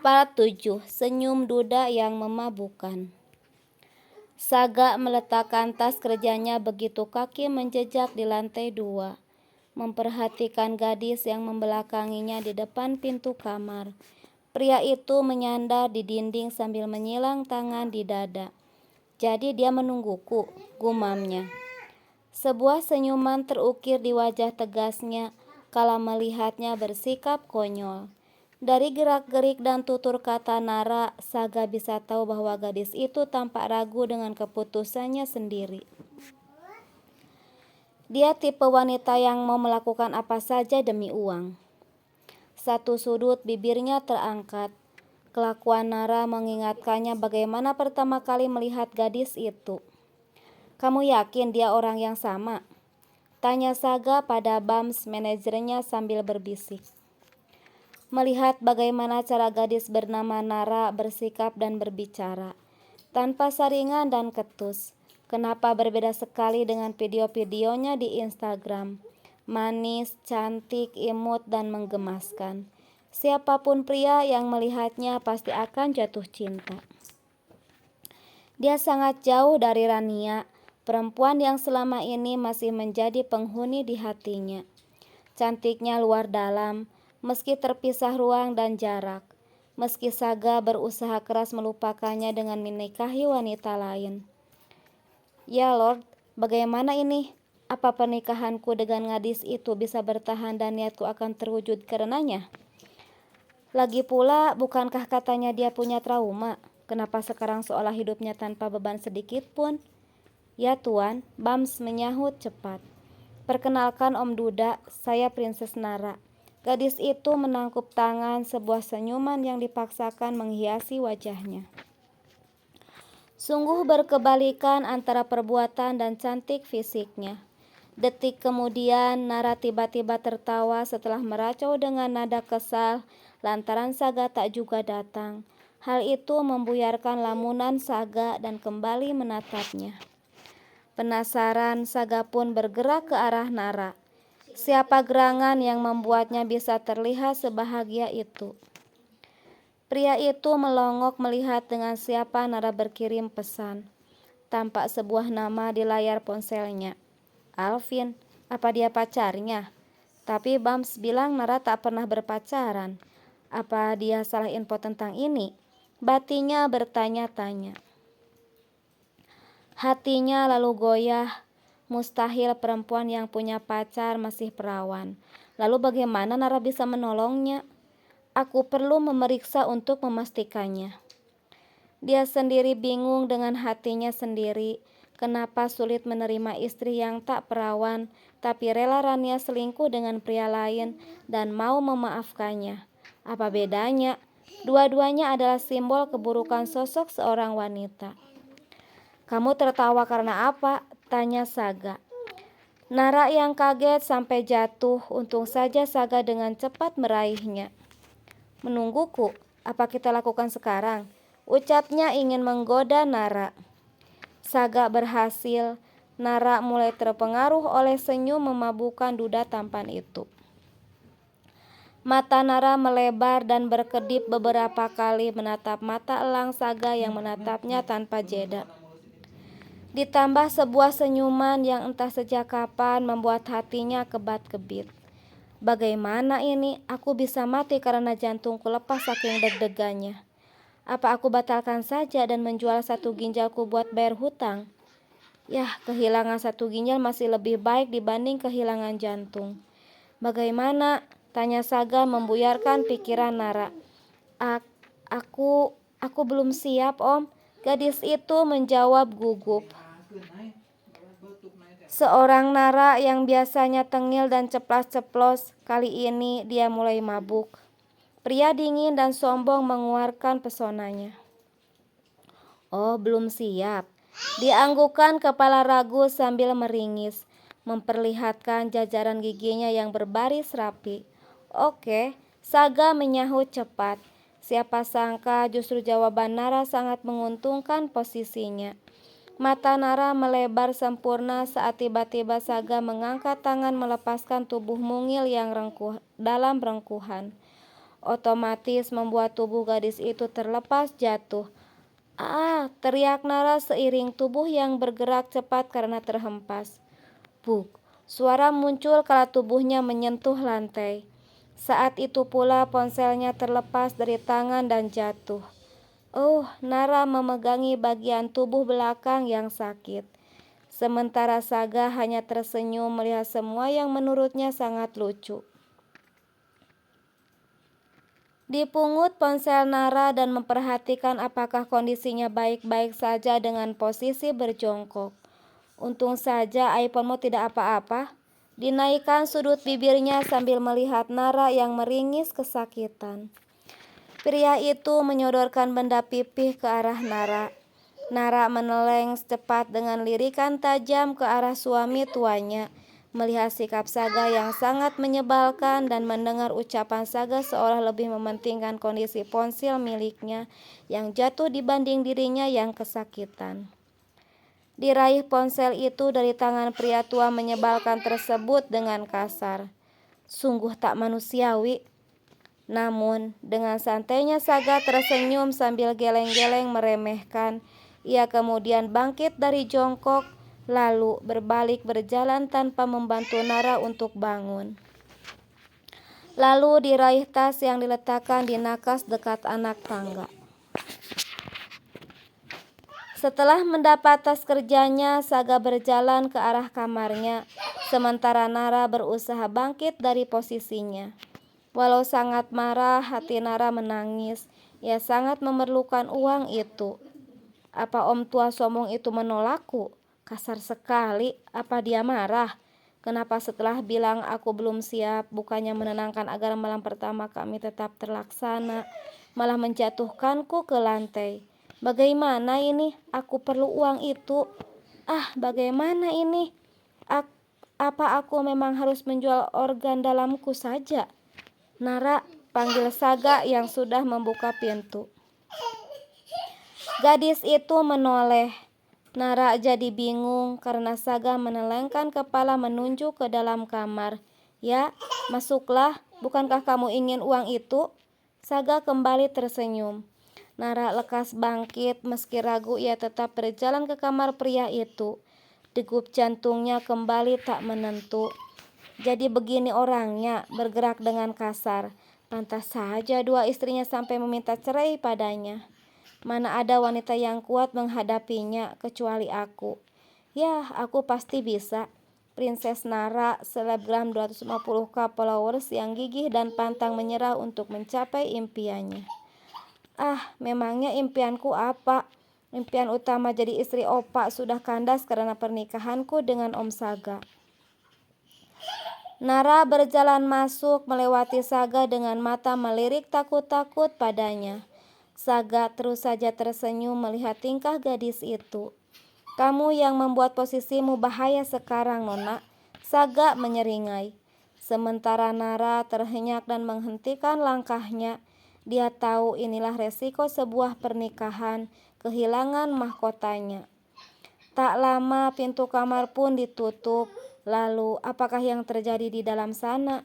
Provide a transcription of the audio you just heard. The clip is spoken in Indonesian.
Part 7. Senyum duda yang memabukkan. Saga meletakkan tas kerjanya begitu kaki menjejak di lantai 2, memperhatikan gadis yang membelakanginya di depan pintu kamar. Pria itu menyandar di dinding sambil menyilang tangan di dada. Jadi dia menungguku, gumamnya. Sebuah senyuman terukir di wajah tegasnya kala melihatnya bersikap konyol. Dari gerak-gerik dan tutur kata Nara, Saga bisa tahu bahwa gadis itu tampak ragu dengan keputusannya sendiri. Dia tipe wanita yang mau melakukan apa saja demi uang. Satu sudut bibirnya terangkat. Kelakuan Nara mengingatkannya bagaimana pertama kali melihat gadis itu. "Kamu yakin dia orang yang sama?" tanya Saga pada Bams, manajernya sambil berbisik. Melihat bagaimana cara gadis bernama Nara bersikap dan berbicara, tanpa saringan dan ketus. Kenapa berbeda sekali dengan video-videonya di Instagram? Manis, cantik, imut, dan menggemaskan. Siapapun pria yang melihatnya pasti akan jatuh cinta. Dia sangat jauh dari Rania, perempuan yang selama ini masih menjadi penghuni di hatinya. Cantiknya luar dalam, meski terpisah ruang dan jarak. Meski Saga berusaha keras melupakannya dengan menikahi wanita lain. Ya Lord, bagaimana ini? Apa pernikahanku dengan gadis itu bisa bertahan dan niatku akan terwujud karenanya? Lagi pula, bukankah katanya dia punya trauma? Kenapa sekarang seolah hidupnya tanpa beban sedikit pun? Ya Tuan, Bams menyahut cepat. "Perkenalkan Om Duda, saya Princess Nara." Gadis itu menangkup tangan, sebuah senyuman yang dipaksakan menghiasi wajahnya. Sungguh berkebalikan antara perbuatan dan cantik fisiknya. Detik kemudian, Nara tiba-tiba tertawa setelah meracau dengan nada kesal lantaran Saga tak juga datang. Hal itu membuyarkan lamunan Saga dan kembali menatapnya. Penasaran, Saga pun bergerak ke arah Nara. Siapa gerangan yang membuatnya bisa terlihat sebahagia itu? Pria itu melongok melihat dengan siapa Nara berkirim pesan. Tampak sebuah nama di layar ponselnya. Alvin, apa dia pacarnya? Tapi Bams bilang Nara tak pernah berpacaran. Apa dia salah info tentang ini? Batinya bertanya-tanya. Hatinya lalu goyah. Mustahil perempuan yang punya pacar masih perawan. Lalu bagaimana Nara bisa menolongnya? Aku perlu memeriksa untuk memastikannya. Dia sendiri bingung dengan hatinya sendiri. Kenapa sulit menerima istri yang tak perawan, tapi rela Rania selingkuh dengan pria lain dan mau memaafkannya? Apa bedanya? Dua-duanya adalah simbol keburukan sosok seorang wanita. "Kamu tertawa karena apa?" tanya Saga. Nara yang kaget sampai jatuh, untung saja Saga dengan cepat meraihnya. "Menungguku, apa kita lakukan sekarang?" ucapnya ingin menggoda Nara. Saga berhasil. Nara mulai terpengaruh oleh senyum memabukkan duda tampan itu. Mata Nara melebar dan berkedip beberapa kali menatap mata elang Saga yang menatapnya tanpa jeda. Ditambah sebuah senyuman yang entah sejak kapan membuat hatinya kebat-kebit. Bagaimana ini? Aku bisa mati karena jantungku lepas saking deg-degannya. Apa aku batalkan saja dan menjual satu ginjalku buat bayar hutang? Yah, kehilangan satu ginjal masih lebih baik dibanding kehilangan jantung. Bagaimana? Tanya Saga membuyarkan pikiran Nara. Aku belum siap, Om. Gadis itu menjawab gugup. Seorang Nara yang biasanya tengil dan ceplas-ceplos, kali ini dia mulai mabuk. Pria dingin dan sombong mengeluarkan pesonanya. "Oh, belum siap." Dianggukkan kepala ragu sambil meringis, memperlihatkan jajaran giginya yang berbaris rapi. "Oke," Saga menyahut cepat. Siapa sangka justru jawaban Nara sangat menguntungkan posisinya. Mata Nara melebar sempurna saat tiba-tiba Saga mengangkat tangan melepaskan tubuh mungil yang dalam rengkuhan. otomatis membuat tubuh gadis itu terlepas jatuh. "Ah!" teriak Nara seiring tubuh yang bergerak cepat karena terhempas. Buk! Suara muncul kala tubuhnya menyentuh lantai. Saat itu pula ponselnya terlepas dari tangan dan jatuh. Oh, Nara memegangi bagian tubuh belakang yang sakit. Sementara Saga hanya tersenyum melihat semua yang menurutnya sangat lucu. Dipungut ponsel Nara dan memperhatikan apakah kondisinya baik-baik saja dengan posisi berjongkok. "Untung saja iPhone-mu tidak apa-apa." Dinaikkan sudut bibirnya sambil melihat Nara yang meringis kesakitan. Pria itu menyodorkan benda pipih ke arah Nara. Nara meneleng cepat dengan lirikan tajam ke arah suami tuanya. Melihat sikap Saga yang sangat menyebalkan dan mendengar ucapan Saga seolah lebih mementingkan kondisi ponsel miliknya yang jatuh dibanding dirinya yang kesakitan. Diraih ponsel itu dari tangan pria tua menyebalkan tersebut dengan kasar. Sungguh tak manusiawi. Namun, dengan santainya Saga tersenyum sambil geleng-geleng meremehkan. Ia kemudian bangkit dari jongkok, lalu berbalik berjalan tanpa membantu Nara untuk bangun. Lalu diraih tas yang diletakkan di nakas dekat anak tangga. Setelah mendapat tas kerjanya, Saga berjalan ke arah kamarnya, sementara Nara berusaha bangkit dari posisinya. Walau sangat marah, hati Nara menangis. Ia sangat memerlukan uang itu. Apa om tua sombong itu menolakku? Kasar sekali. Apa dia marah? Kenapa setelah bilang aku belum siap, bukannya menenangkan agar malam pertama kami tetap terlaksana, malah menjatuhkanku ke lantai? Bagaimana ini? Aku perlu uang itu. Ah, bagaimana ini? Apa aku memang harus menjual organ dalamku saja? "Nara," panggil Saga yang sudah membuka pintu. Gadis itu menoleh. Nara jadi bingung karena Saga menelengkan kepala menunjuk ke dalam kamar. "Ya, masuklah. Bukankah kamu ingin uang itu?" Saga kembali tersenyum. Nara lekas bangkit, meski ragu ia tetap berjalan ke kamar pria itu. Degup jantungnya kembali tak menentu. Jadi begini orangnya, bergerak dengan kasar. Pantas saja dua istrinya sampai meminta cerai padanya. Mana ada wanita yang kuat menghadapinya kecuali aku. Ya, aku pasti bisa. Princess Nara, selebgram 250k followers yang gigih dan pantang menyerah untuk mencapai impiannya. Ah, memangnya impianku apa? Impian utama jadi istri opa sudah kandas karena pernikahanku dengan Om Saga. Nara berjalan masuk melewati Saga dengan mata melirik takut-takut padanya. Saga terus saja tersenyum melihat tingkah gadis itu. "Kamu yang membuat posisimu bahaya sekarang, Nona." Saga menyeringai. Sementara Nara terhenyak dan menghentikan langkahnya. Dia tahu inilah resiko sebuah pernikahan, kehilangan mahkotanya. Tak lama pintu kamar pun ditutup. Lalu apakah yang terjadi di dalam sana?